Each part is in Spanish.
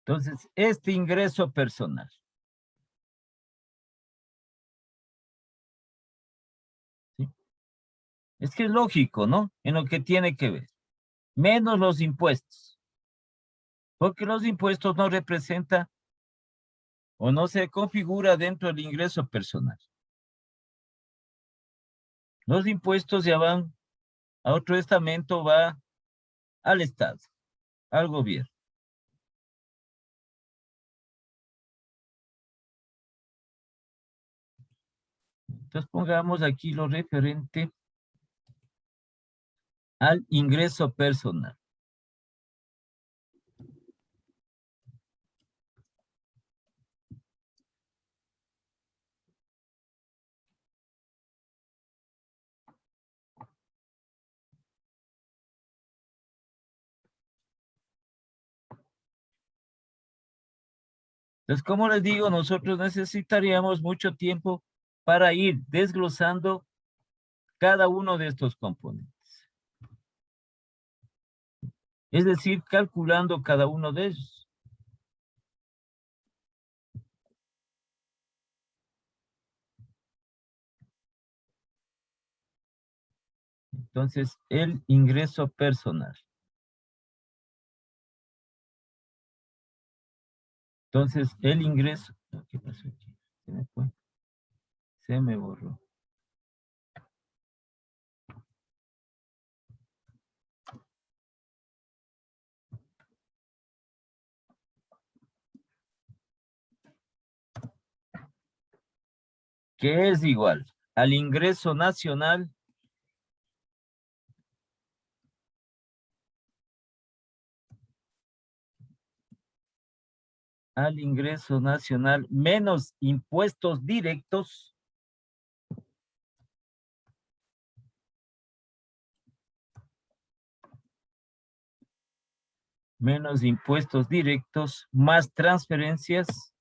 Entonces, este ingreso personal. ¿Sí? Es que es lógico, ¿no? En lo que tiene que ver. Menos los impuestos. Porque los impuestos no representan o no se configura dentro del ingreso personal. Los impuestos ya van a otro estamento, va al Estado, al gobierno. Entonces pongamos aquí lo referente al ingreso personal. Entonces, como les digo, nosotros necesitaríamos mucho tiempo para ir desglosando cada uno de estos componentes. Es decir, calculando cada uno de ellos. Entonces, el ingreso personal. Entonces, el ingreso... ¿Qué pasó aquí? Se me fue. Se me borró. Que es igual al ingreso nacional menos impuestos directos más transferencias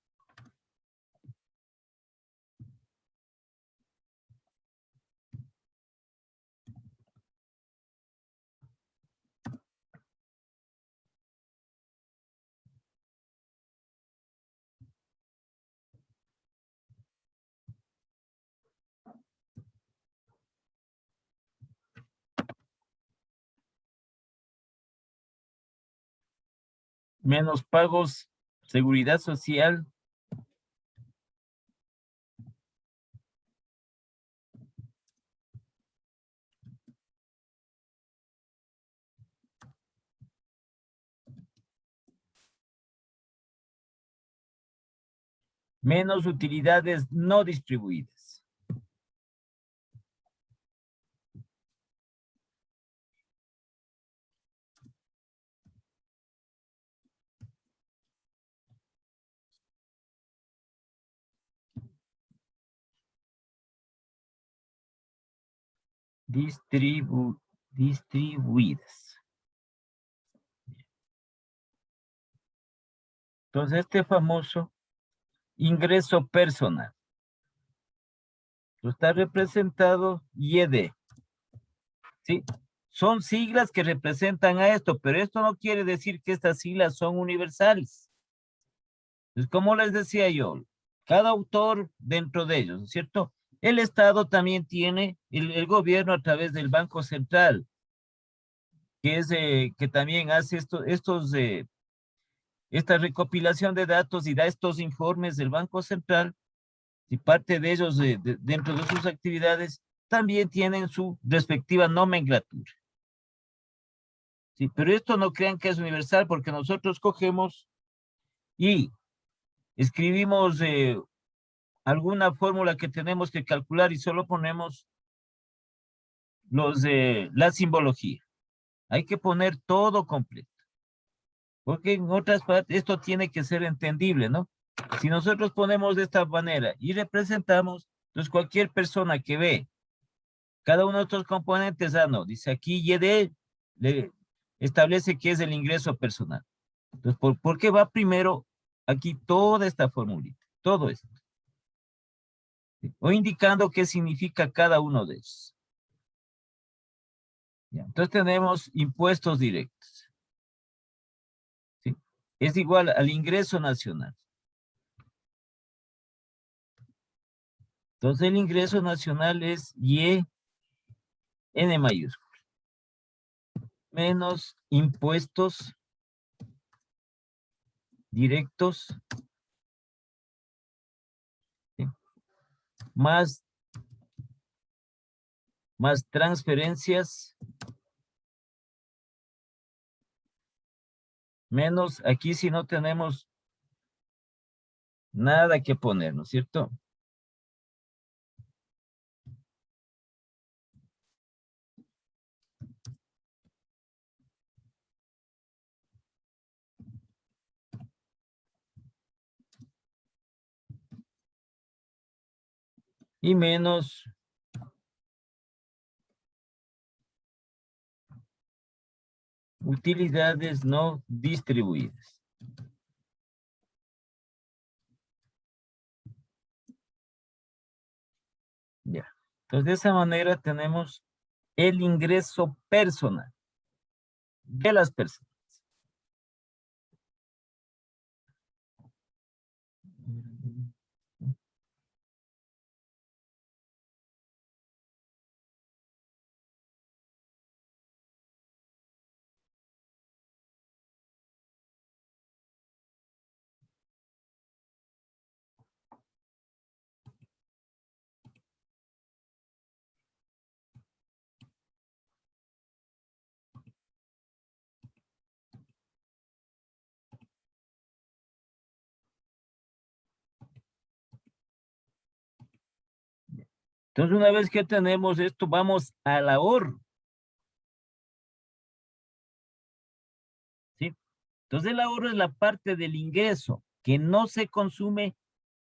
menos pagos, seguridad social, menos utilidades no distribuidas. Distribuidas. Entonces, este famoso ingreso personal está representado YD. ¿Sí? Son siglas que representan a esto, pero esto no quiere decir que estas siglas son universales. Entonces, como les decía yo, cada autor dentro de ellos, ¿no es cierto? El Estado también tiene el gobierno a través del Banco Central, que es que también hace esta recopilación de datos y da estos informes del Banco Central, y parte de ellos dentro de sus actividades también tienen su respectiva nomenclatura. Sí, pero esto no crean que es universal porque nosotros cogemos y escribimos alguna fórmula que tenemos que calcular y solo ponemos la simbología. Hay que poner todo completo. Porque en otras partes esto tiene que ser entendible, ¿no? Si nosotros ponemos de esta manera y representamos, entonces cualquier persona que ve cada uno de estos componentes, no, dice aquí YD, le establece que es el ingreso personal. Entonces, ¿por qué va primero aquí toda esta formulita? Todo esto. O indicando qué significa cada uno de ellos. Ya, entonces tenemos impuestos directos. ¿Sí? es igual al ingreso nacional. Entonces el ingreso nacional es Y N mayúscula menos impuestos directos, ¿sí? más transferencias, menos, aquí si no tenemos nada que poner, ¿no es cierto? Y menos utilidades no distribuidas. Ya. Entonces, de esa manera tenemos el ingreso personal de las personas. Entonces, una vez que tenemos esto, vamos al ahorro. ¿Sí? Entonces, el ahorro es la parte del ingreso que no se consume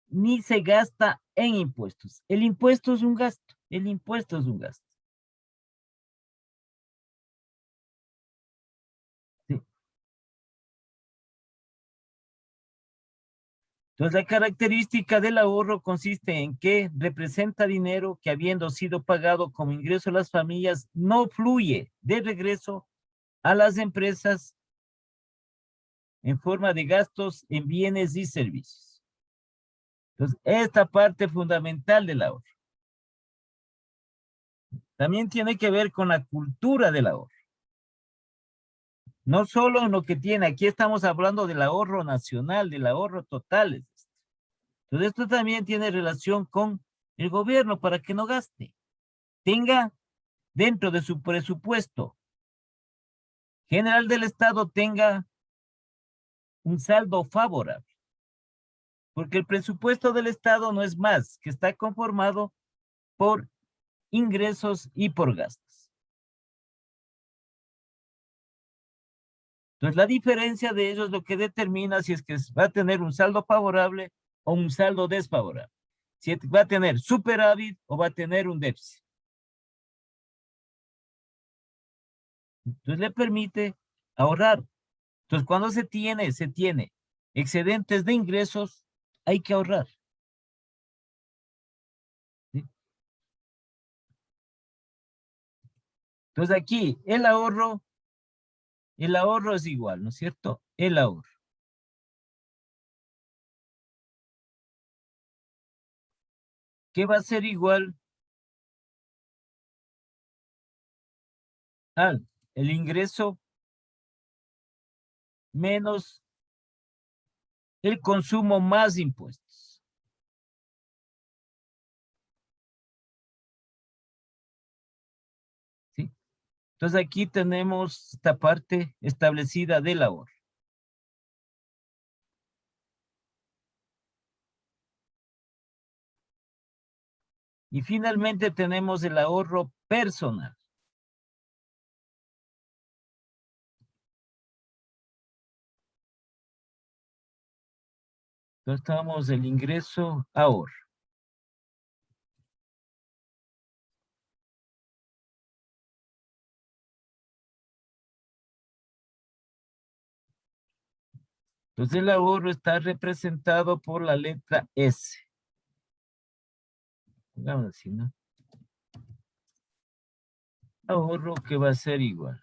ni se gasta en impuestos. El impuesto es un gasto. El impuesto es un gasto. ¿Sí? Entonces, la característica del ahorro consiste en que representa dinero que, habiendo sido pagado como ingreso a las familias, no fluye de regreso a las empresas en forma de gastos en bienes y servicios. Entonces, esta parte fundamental del ahorro también tiene que ver con la cultura del ahorro. No solo en lo que tiene, aquí estamos hablando del ahorro nacional, del ahorro total. Entonces, esto también tiene relación con el gobierno para que no gaste. Tenga dentro de su presupuesto general del Estado, tenga un saldo favorable. Porque el presupuesto del Estado no es más que está conformado por ingresos y por gastos. Entonces, la diferencia de ellos es lo que determina si es que va a tener un saldo favorable o un saldo desfavorable. Si va a tener superávit o va a tener un déficit. Entonces, le permite ahorrar. Entonces, cuando se tiene excedentes de ingresos, hay que ahorrar. ¿Sí? Entonces, aquí el ahorro es igual, ¿no es cierto? El ahorro. ¿Qué va a ser igual al el ingreso menos el consumo más impuestos? ¿Sí? Entonces aquí tenemos esta parte establecida del ahorro. Y finalmente tenemos el ahorro personal. Entonces tenemos el ingreso ahorro. Entonces el ahorro está representado por la letra S. Vamos así, ¿no? Ahorro que va a ser igual.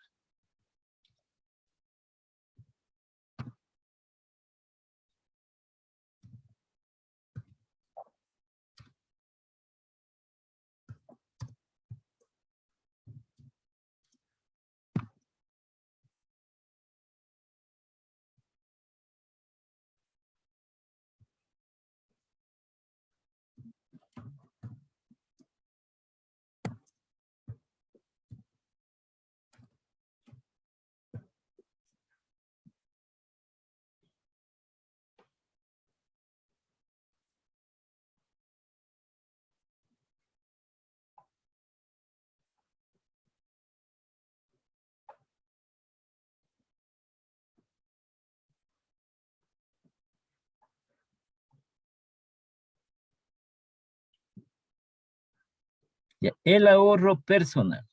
Ya, el ahorro personal.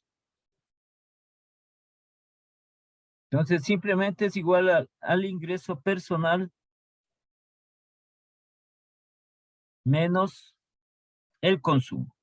Entonces, simplemente es igual al ingreso personal menos el consumo.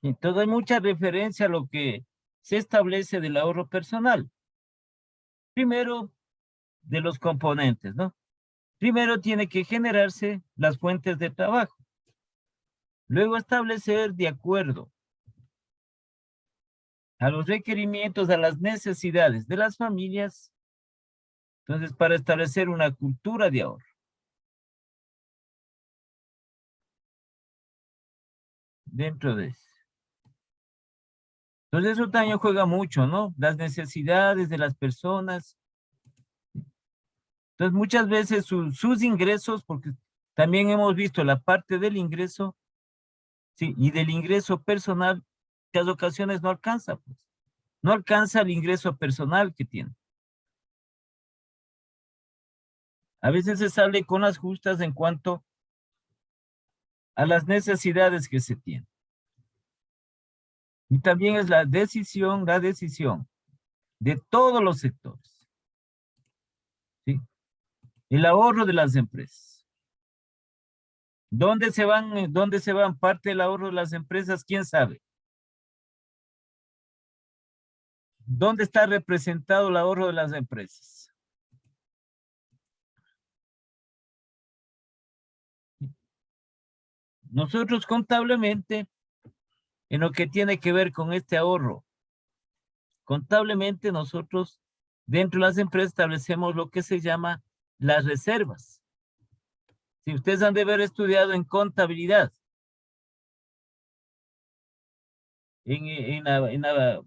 Entonces, hay mucha referencia a lo que se establece del ahorro personal. Primero, de los componentes, ¿no? Primero tiene que generarse las fuentes de trabajo. Luego establecer de acuerdo a los requerimientos, a las necesidades de las familias. Entonces, para establecer una cultura de ahorro. Dentro de eso. Entonces, eso también juega mucho, ¿no? Las necesidades de las personas. Entonces, muchas veces sus ingresos, porque también hemos visto la parte del ingreso, sí, y del ingreso personal, que a ocasiones no alcanza, pues. No alcanza el ingreso personal que tiene. A veces se sale con las justas en cuanto a las necesidades que se tienen. Y también es la decisión de todos los sectores. ¿Sí? El ahorro de las empresas. ¿Dónde se van parte del ahorro de las empresas? ¿Quién sabe? ¿Dónde está representado el ahorro de las empresas? Nosotros contablemente, en lo que tiene que ver con este ahorro, contablemente nosotros dentro de las empresas establecemos lo que se llama las reservas. Si ustedes han de haber estudiado en contabilidad, en la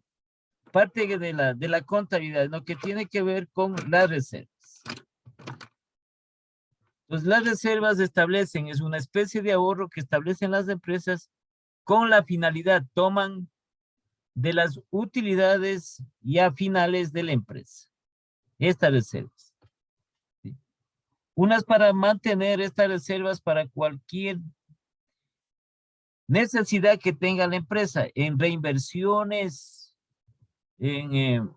parte de la contabilidad, lo que tiene que ver con las reservas. Pues las reservas establecen, es una especie de ahorro que establecen las empresas con la finalidad, toman de las utilidades ya finales de la empresa, estas reservas. ¿Sí? Unas para mantener estas reservas para cualquier necesidad que tenga la empresa, en reinversiones, en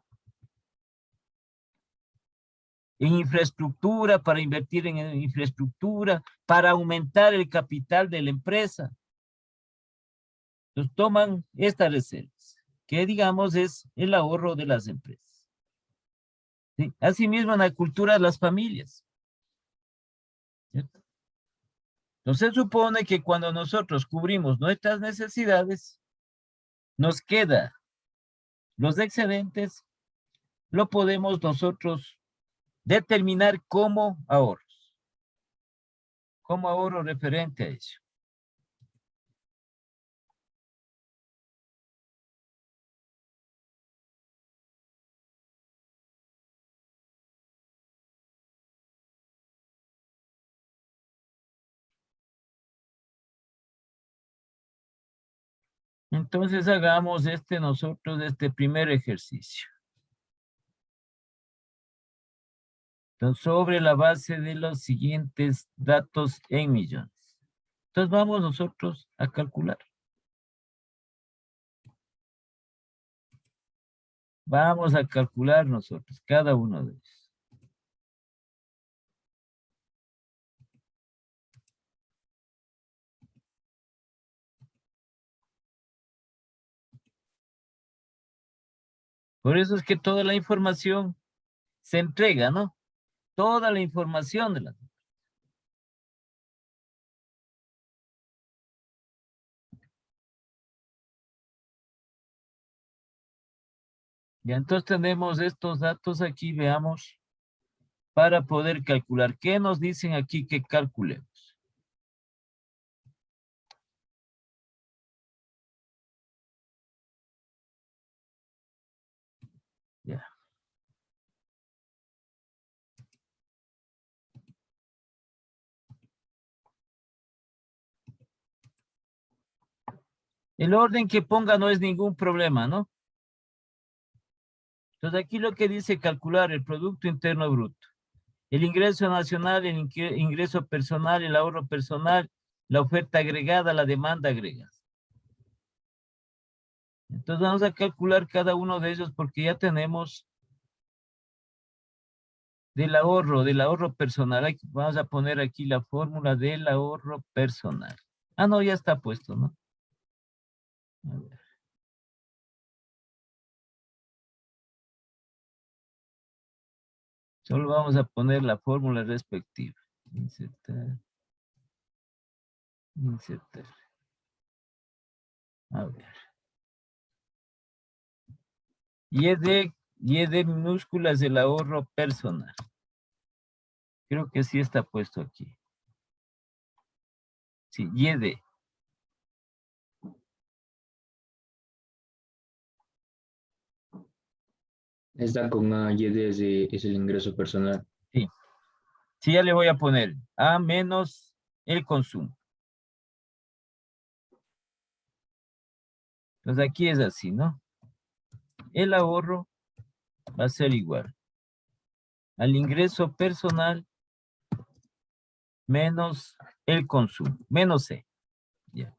infraestructura, para invertir en infraestructura, para aumentar el capital de la empresa. Entonces toman estas reservas, que digamos es el ahorro de las empresas. ¿Sí? Asimismo, en la cultura de las familias. ¿Cierto? Entonces se supone que cuando nosotros cubrimos nuestras necesidades, nos queda los excedentes, lo podemos nosotros determinar como ahorros, como ahorro referente a eso. Entonces hagamos nosotros este primer ejercicio. Entonces, sobre la base de los siguientes datos en millones. Entonces vamos nosotros a calcular. Vamos a calcular nosotros cada uno de ellos. Por eso es que toda la información se entrega, ¿no? Toda la información de la Ya, entonces tenemos estos datos aquí, veamos, para poder calcular. ¿Qué nos dicen aquí que calculemos? Ya. El orden que ponga no es ningún problema, ¿no? Entonces aquí lo que dice calcular el Producto Interno Bruto, el ingreso nacional, el ingreso personal, el ahorro personal, la oferta agregada, la demanda agregada. Entonces vamos a calcular cada uno de ellos porque ya tenemos del ahorro personal. Vamos a poner aquí la fórmula del ahorro personal. Ah, no, ya está puesto, ¿no? A ver. Solo vamos a poner la fórmula respectiva. Insertar. Insertar. A ver. Y de minúsculas el ahorro personal. Creo que sí está puesto aquí. Sí, y de. Está con A y D es el ingreso personal. Sí. Sí, ya le voy a poner A menos el consumo. Entonces aquí es así, ¿no? El ahorro va a ser igual al ingreso personal menos el consumo, menos C. Ya.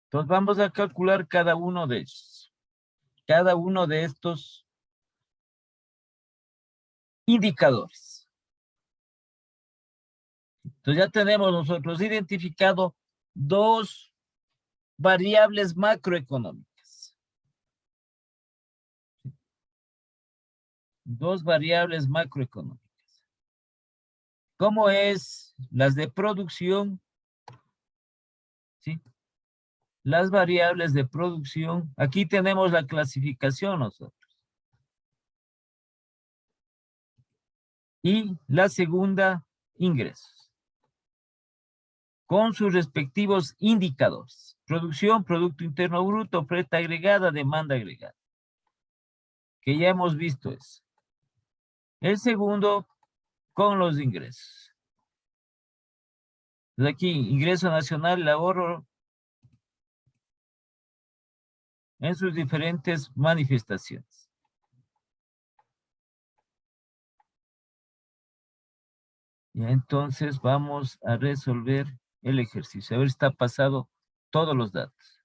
Entonces vamos a calcular cada uno de ellos. Cada uno de estos indicadores. Entonces ya tenemos nosotros identificado dos variables macroeconómicas. Dos variables macroeconómicas. ¿Cómo es las de producción? ¿Sí? Las variables de producción. Aquí tenemos la clasificación nosotros. Y la segunda, ingresos. Con sus respectivos indicadores. Producción, Producto Interno Bruto, oferta agregada, demanda agregada. Que ya hemos visto eso. El segundo, con los ingresos. Entonces aquí, ingreso nacional, el ahorro en sus diferentes manifestaciones. Y entonces vamos a resolver el ejercicio. A ver si está pasado todos los datos.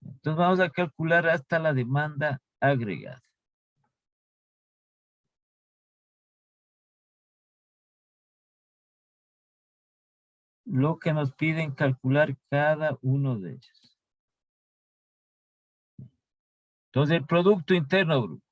Entonces vamos a calcular hasta la demanda agregada. Lo que nos piden calcular cada uno de ellos. Entonces el Producto Interno Bruto.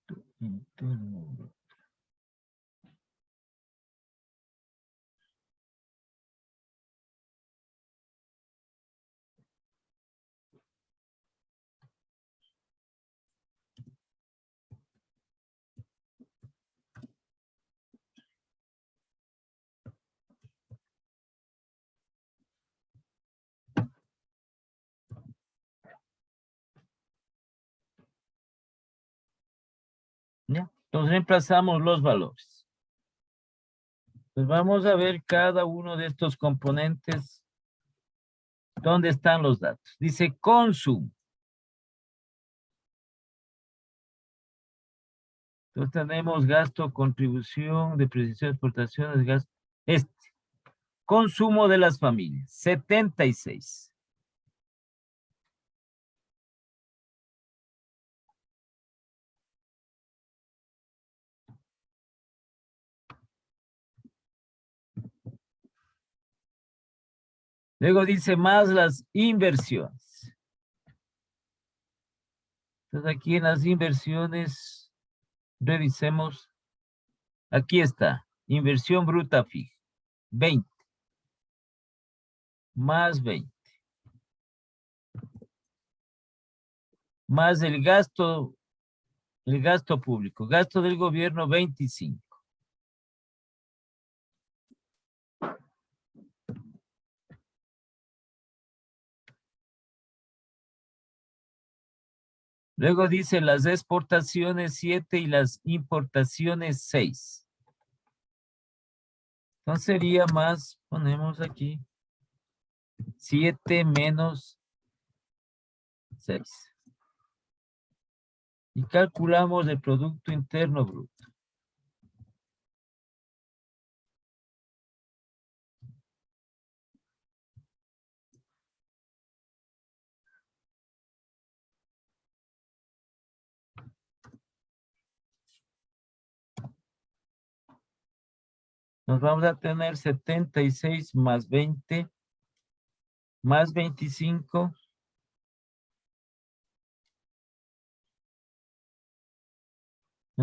Producto Interno Bruto. ¿Ya? Entonces reemplazamos los valores. Pues vamos a ver cada uno de estos componentes. ¿Dónde están los datos? Dice consumo. Entonces tenemos gasto, contribución, depreciación, exportaciones, gasto. Consumo de las familias, 76. Luego dice más las inversiones. Entonces aquí en las inversiones, revisemos. Aquí está, inversión bruta fija, 20. Más 20. Más el gasto público, gasto del gobierno, 25. Luego dice las exportaciones 7 y las importaciones 6. Entonces sería más, ponemos aquí, 7 menos 6. Y calculamos el Producto Interno Bruto. Nos vamos a tener 76 más 20 más 25.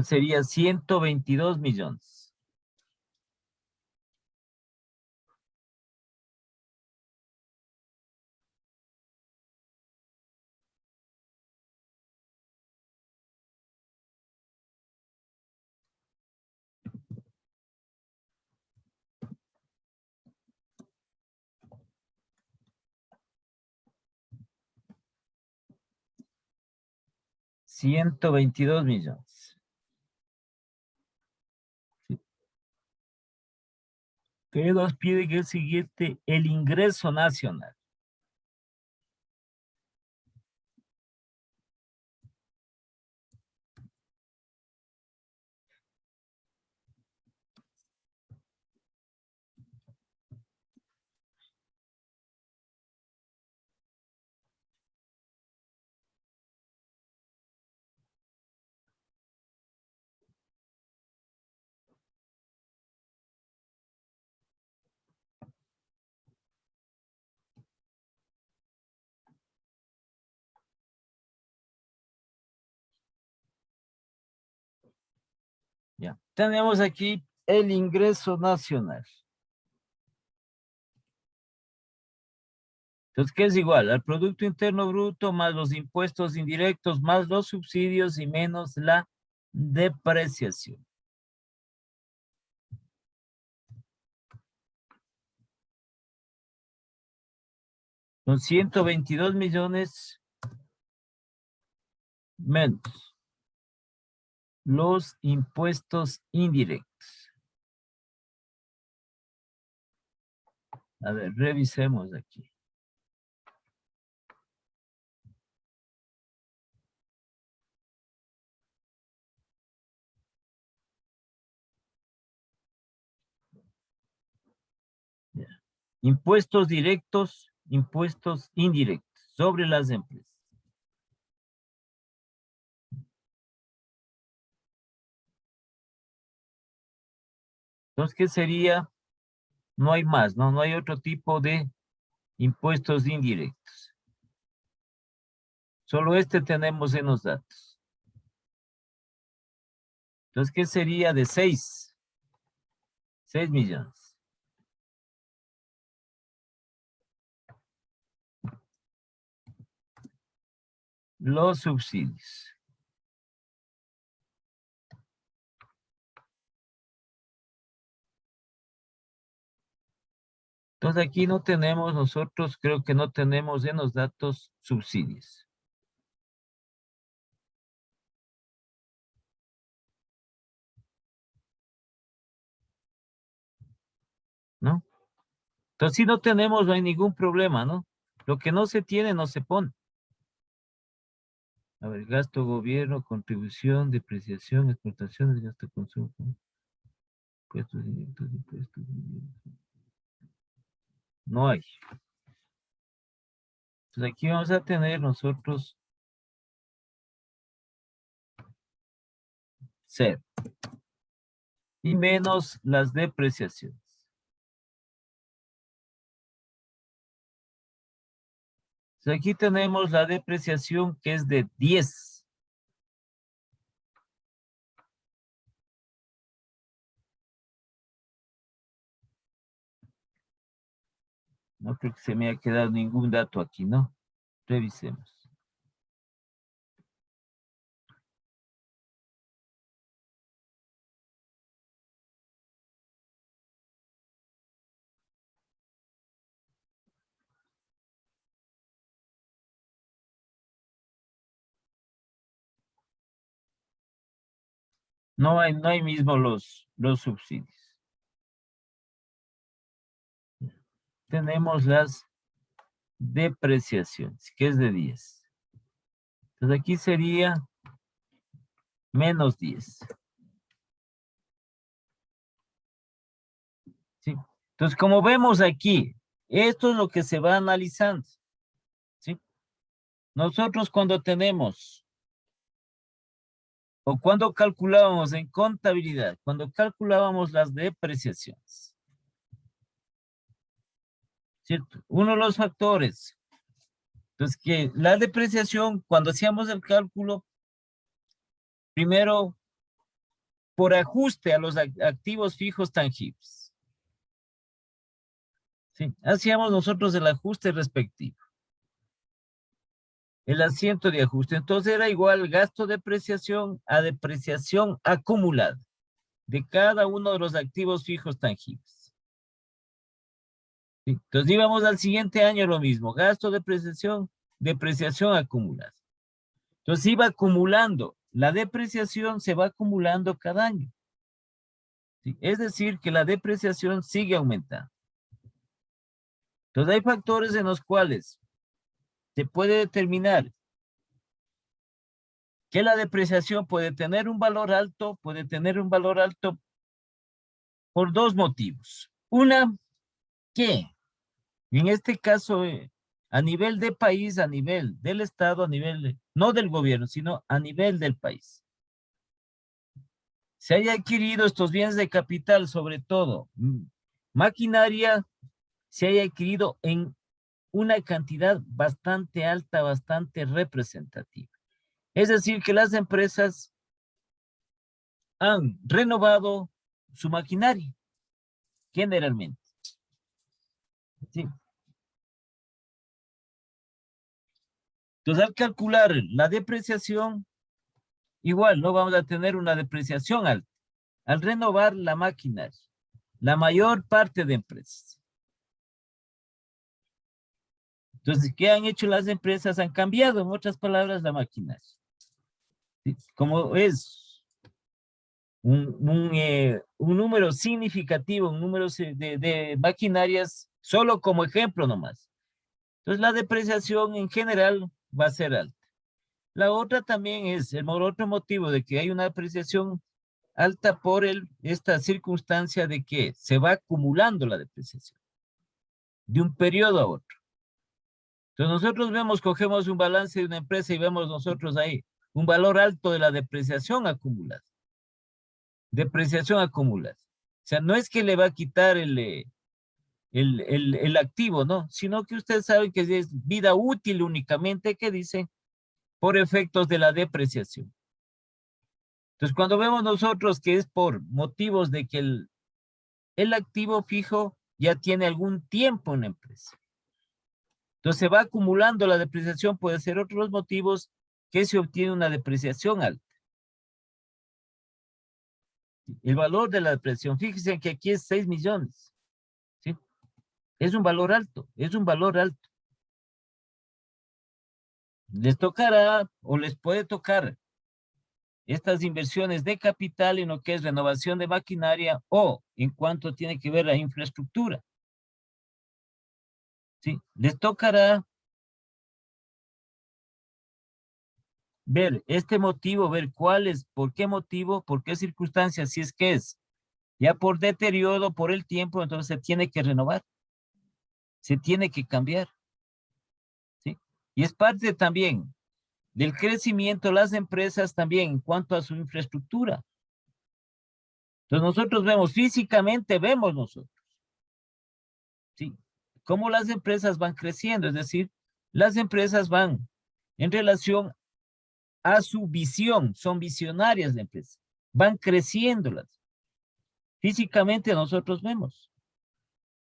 Sería 122 millones. $122 millones. ¿Sí? ¿Qué nos pide que el siguiente? El ingreso nacional. Ya. Tenemos aquí el ingreso nacional. Entonces, ¿qué es igual? Al Producto Interno Bruto más los impuestos indirectos más los subsidios y menos la depreciación. Son 122 millones menos los impuestos indirectos. A ver, revisemos aquí. Ya. Impuestos directos, impuestos indirectos sobre las empresas. Entonces, ¿qué sería? No hay más, ¿no? No hay otro tipo de impuestos indirectos. Solo este tenemos en los datos. Entonces, ¿qué sería de 6? 6 millones. Los subsidios. Entonces aquí no tenemos nosotros, creo que no tenemos en los datos subsidios. ¿No? Entonces si no tenemos, no hay ningún problema, ¿no? Lo que no se tiene, no se pone. A ver, gasto gobierno, contribución, depreciación, exportaciones, gasto consumo, impuestos indirectos, impuestos indirectos. No hay. Entonces aquí vamos a tener nosotros cero. Y menos las depreciaciones. Entonces aquí tenemos la depreciación que es de 10. No creo que se me haya quedado ningún dato aquí, ¿no? Revisemos. No hay mismo los subsidios. Tenemos las depreciaciones, que es de 10. Entonces aquí sería menos 10. ¿Sí? Entonces, como vemos aquí, esto es lo que se va analizando. ¿Sí? Nosotros cuando tenemos, o cuando calculábamos en contabilidad, cuando calculábamos las depreciaciones, ¿cierto? Uno de los factores, entonces que la depreciación, cuando hacíamos el cálculo, primero por ajuste a los activos fijos tangibles. ¿Sí? Hacíamos nosotros el ajuste respectivo. El asiento de ajuste. Entonces era igual gasto de depreciación a depreciación acumulada de cada uno de los activos fijos tangibles. ¿Sí? Entonces íbamos al siguiente año lo mismo, gasto de depreciación acumulada. Entonces iba acumulando, la depreciación se va acumulando cada año. ¿Sí? Es decir, que la depreciación sigue aumentando. Entonces hay factores en los cuales se puede determinar que la depreciación puede tener un valor alto, por dos motivos. Una, que en este caso, a nivel de país, a nivel del Estado, a nivel, no del gobierno, sino a nivel del país, se haya adquirido estos bienes de capital, sobre todo maquinaria, se haya adquirido en una cantidad bastante alta, bastante representativa. Es decir, que las empresas han renovado su maquinaria, generalmente. ¿Sí? Entonces, al calcular la depreciación, igual no vamos a tener una depreciación alta. Al renovar la maquinaria, la mayor parte de empresas. Entonces, ¿qué han hecho las empresas? Han cambiado, en otras palabras, la maquinaria. ¿Sí? Como es un número significativo, un número de maquinarias, solo como ejemplo nomás. Entonces, la depreciación en general va a ser alta. La otra también es el otro motivo de que hay una depreciación alta por esta circunstancia de que se va acumulando la depreciación de un periodo a otro. Entonces nosotros cogemos un balance de una empresa y vemos nosotros ahí un valor alto de la depreciación acumulada. Depreciación acumulada. O sea, no es que le va a quitar el activo, ¿no? Sino que usted sabe que es vida útil únicamente, que dice, por efectos de la depreciación. Entonces, cuando vemos nosotros que es por motivos de que el activo fijo ya tiene algún tiempo en la empresa. Entonces, se va acumulando la depreciación, puede ser otros motivos que se obtiene una depreciación alta. El valor de la depreciación, fíjense que aquí es 6 millones. ¿Sí? Es un valor alto, es un valor alto. Les tocará o les puede tocar estas inversiones de capital en lo que es renovación de maquinaria o en cuanto tiene que ver la infraestructura. ¿Sí? Les tocará ver este motivo, ver cuál es, por qué motivo, por qué circunstancias, si es que es ya por deterioro, por el tiempo, entonces se tiene que renovar, se tiene que cambiar, ¿sí? Y es parte también del crecimiento de las empresas también en cuanto a su infraestructura. Entonces nosotros vemos, físicamente vemos nosotros, ¿sí? Cómo las empresas van creciendo, es decir, las empresas van en relación a su visión, son visionarias de empresas, van creciéndolas. Físicamente nosotros vemos.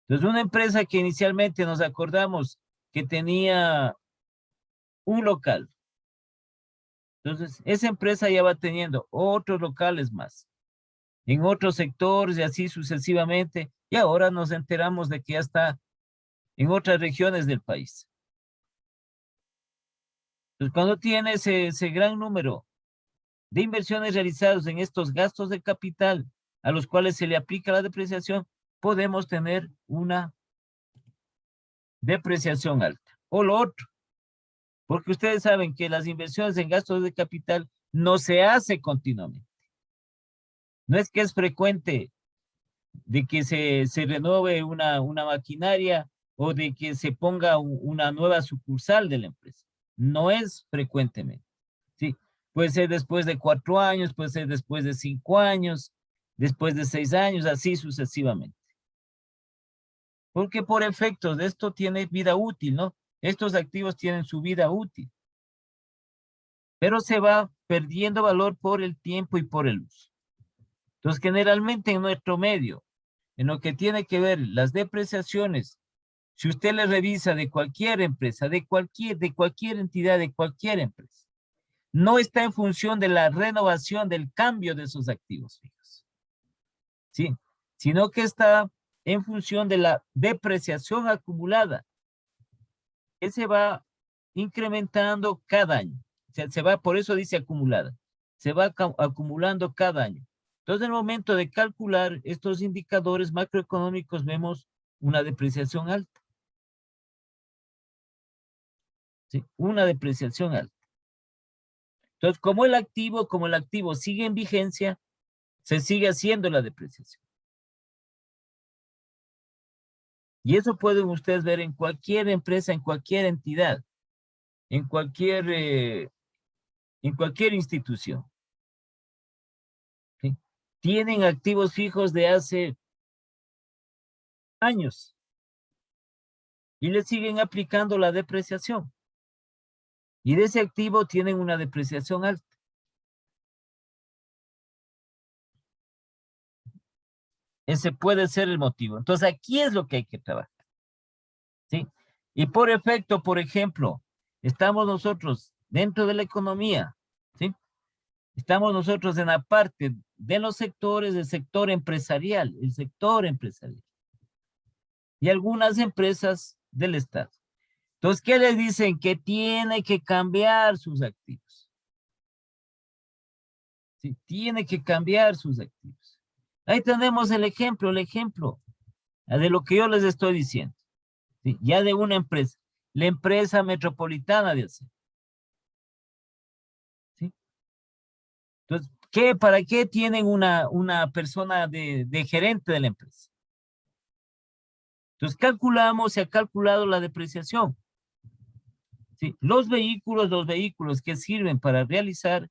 Entonces, una empresa que inicialmente nos acordamos que tenía un local, entonces esa empresa ya va teniendo otros locales más, en otros sectores y así sucesivamente, y ahora nos enteramos de que ya está en otras regiones del país. Entonces, cuando tiene ese gran número de inversiones realizadas en estos gastos de capital a los cuales se le aplica la depreciación, podemos tener una depreciación alta. O lo otro, porque ustedes saben que las inversiones en gastos de capital no se hace continuamente. No es que es frecuente de que se renueve una maquinaria o de que se ponga una nueva sucursal de la empresa. No es frecuentemente, ¿sí? Puede ser después de 4 años, puede ser después de 5 años, después de 6 años, así sucesivamente. Porque por efectos de esto tiene vida útil, ¿no? Estos activos tienen su vida útil, pero se va perdiendo valor por el tiempo y por el uso. Entonces, generalmente en nuestro medio, en lo que tiene que ver las depreciaciones, si usted le revisa de cualquier empresa, de cualquier entidad, de cualquier empresa, no está en función de la renovación, del cambio de sus activos fijos, ¿sí? Sino que está en función de la depreciación acumulada, que se va incrementando cada año. O sea, se va, por eso dice acumulada, se va acumulando cada año. Entonces, en el momento de calcular estos indicadores macroeconómicos, vemos una depreciación alta, ¿sí? Una depreciación alta. Entonces, como el activo sigue en vigencia, se sigue haciendo la depreciación. Y eso pueden ustedes ver en cualquier empresa, en cualquier entidad, en cualquier institución, ¿sí? Tienen activos fijos de hace años y le siguen aplicando la depreciación. Y de ese activo tienen una depreciación alta. Ese puede ser el motivo. Entonces, aquí es lo que hay que trabajar, ¿sí? Y por efecto, por ejemplo, estamos nosotros dentro de la economía, ¿sí? Estamos nosotros en la parte de los sectores, del sector empresarial, el sector empresarial. Y algunas empresas del Estado. Entonces, ¿qué les dicen? Que tiene que cambiar sus activos. ¿Sí? Tiene que cambiar sus activos. Ahí tenemos el ejemplo de lo que yo les estoy diciendo. ¿Sí? Ya de una empresa, la empresa metropolitana de Acero. ¿Sí? Entonces, ¿para qué tienen una persona de gerente de la empresa? Entonces, se ha calculado la depreciación. ¿Sí? Los vehículos que sirven para realizar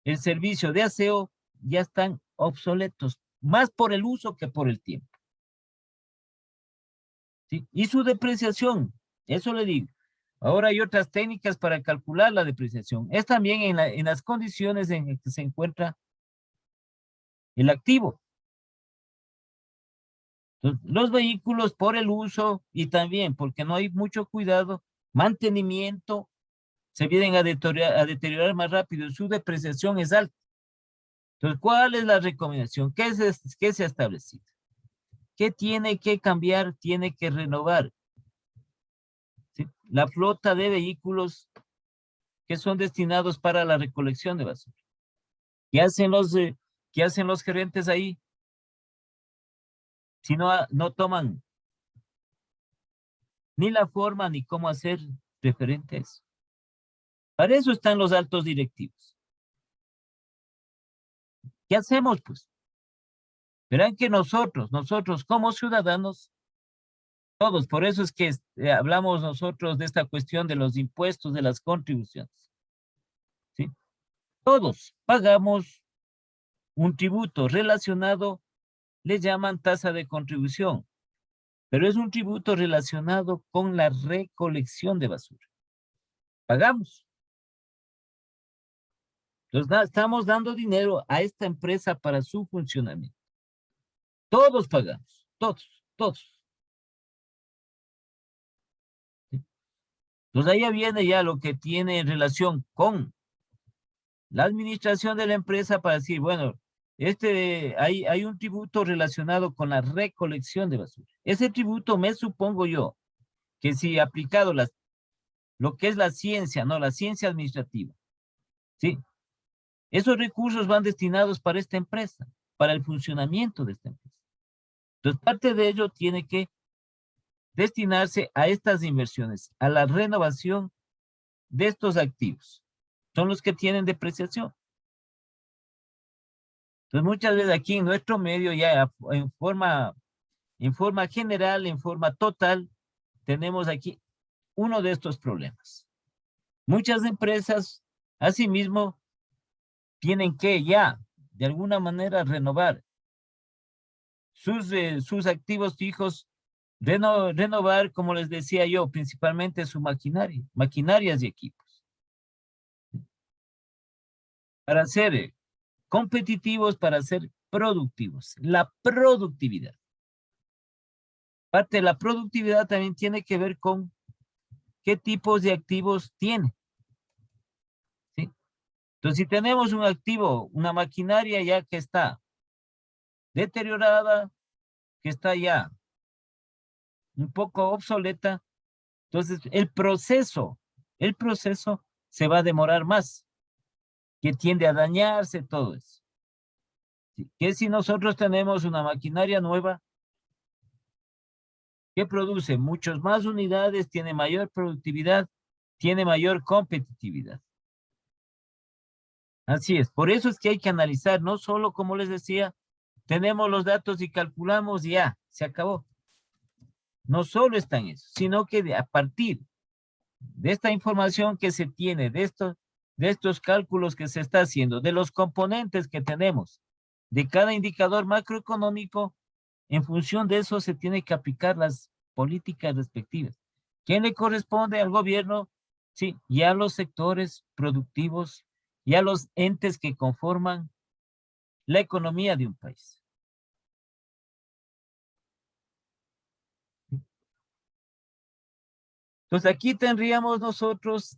el servicio de aseo ya están obsoletos, más por el uso que por el tiempo. ¿Sí? Y su depreciación, eso le digo. Ahora hay otras técnicas para calcular la depreciación. Es también en las condiciones en las que se encuentra el activo. Entonces, los vehículos por el uso y también porque no hay mucho cuidado, mantenimiento, se vienen a deteriorar más rápido. Su depreciación es alta. Entonces, ¿cuál es la recomendación? ¿Qué se ha establecido? ¿Qué tiene que cambiar? Tiene que renovar, ¿sí? La flota de vehículos que son destinados para la recolección de basura. ¿Qué hacen los gerentes ahí? Si no toman ni la forma ni cómo hacer referente a eso. Para eso están los altos directivos. ¿Qué hacemos, pues? Verán que nosotros como ciudadanos, todos, por eso es que hablamos nosotros de esta cuestión de los impuestos, de las contribuciones, ¿sí? Todos pagamos un tributo relacionado, le llaman tasa de contribución, pero es un tributo relacionado con la recolección de basura. Pagamos. Entonces, estamos dando dinero a esta empresa para su funcionamiento. Todos pagamos, todos. ¿Sí? Entonces, ahí viene ya lo que tiene en relación con la administración de la empresa para decir, bueno, hay un tributo relacionado con la recolección de basura. Ese tributo me supongo yo que si aplicado lo que es la ciencia, ¿no? La ciencia administrativa, ¿sí? Esos recursos van destinados para esta empresa, para el funcionamiento de esta empresa. Entonces, parte de ello tiene que destinarse a estas inversiones, a la renovación de estos activos. Son los que tienen depreciación. Entonces, muchas veces aquí en nuestro medio ya en forma general, en forma total, tenemos aquí uno de estos problemas. Muchas empresas, asimismo, tienen que ya, de alguna manera, renovar sus activos fijos, renovar, como les decía yo, principalmente su maquinarias y equipos, para ser competitivos, para ser productivos. La productividad. Parte de la productividad también tiene que ver con qué tipos de activos tiene. ¿Sí? Entonces, si tenemos un activo, una maquinaria ya que está deteriorada, que está ya un poco obsoleta, entonces el proceso se va a demorar más, que tiende a dañarse todo eso. ¿Sí? Que si nosotros tenemos una maquinaria nueva que produce muchas más unidades, tiene mayor productividad, tiene mayor competitividad. Así es, por eso es que hay que analizar, no solo, como les decía, tenemos los datos y calculamos y ya, se acabó. No solo está en eso, sino que a partir de esta información que se tiene, de estos cálculos que se está haciendo, de los componentes que tenemos, de cada indicador macroeconómico, en función de eso se tiene que aplicar las políticas respectivas. ¿Quién le corresponde al gobierno? Sí, y a los sectores productivos y a los entes que conforman la economía de un país. Entonces aquí tendríamos nosotros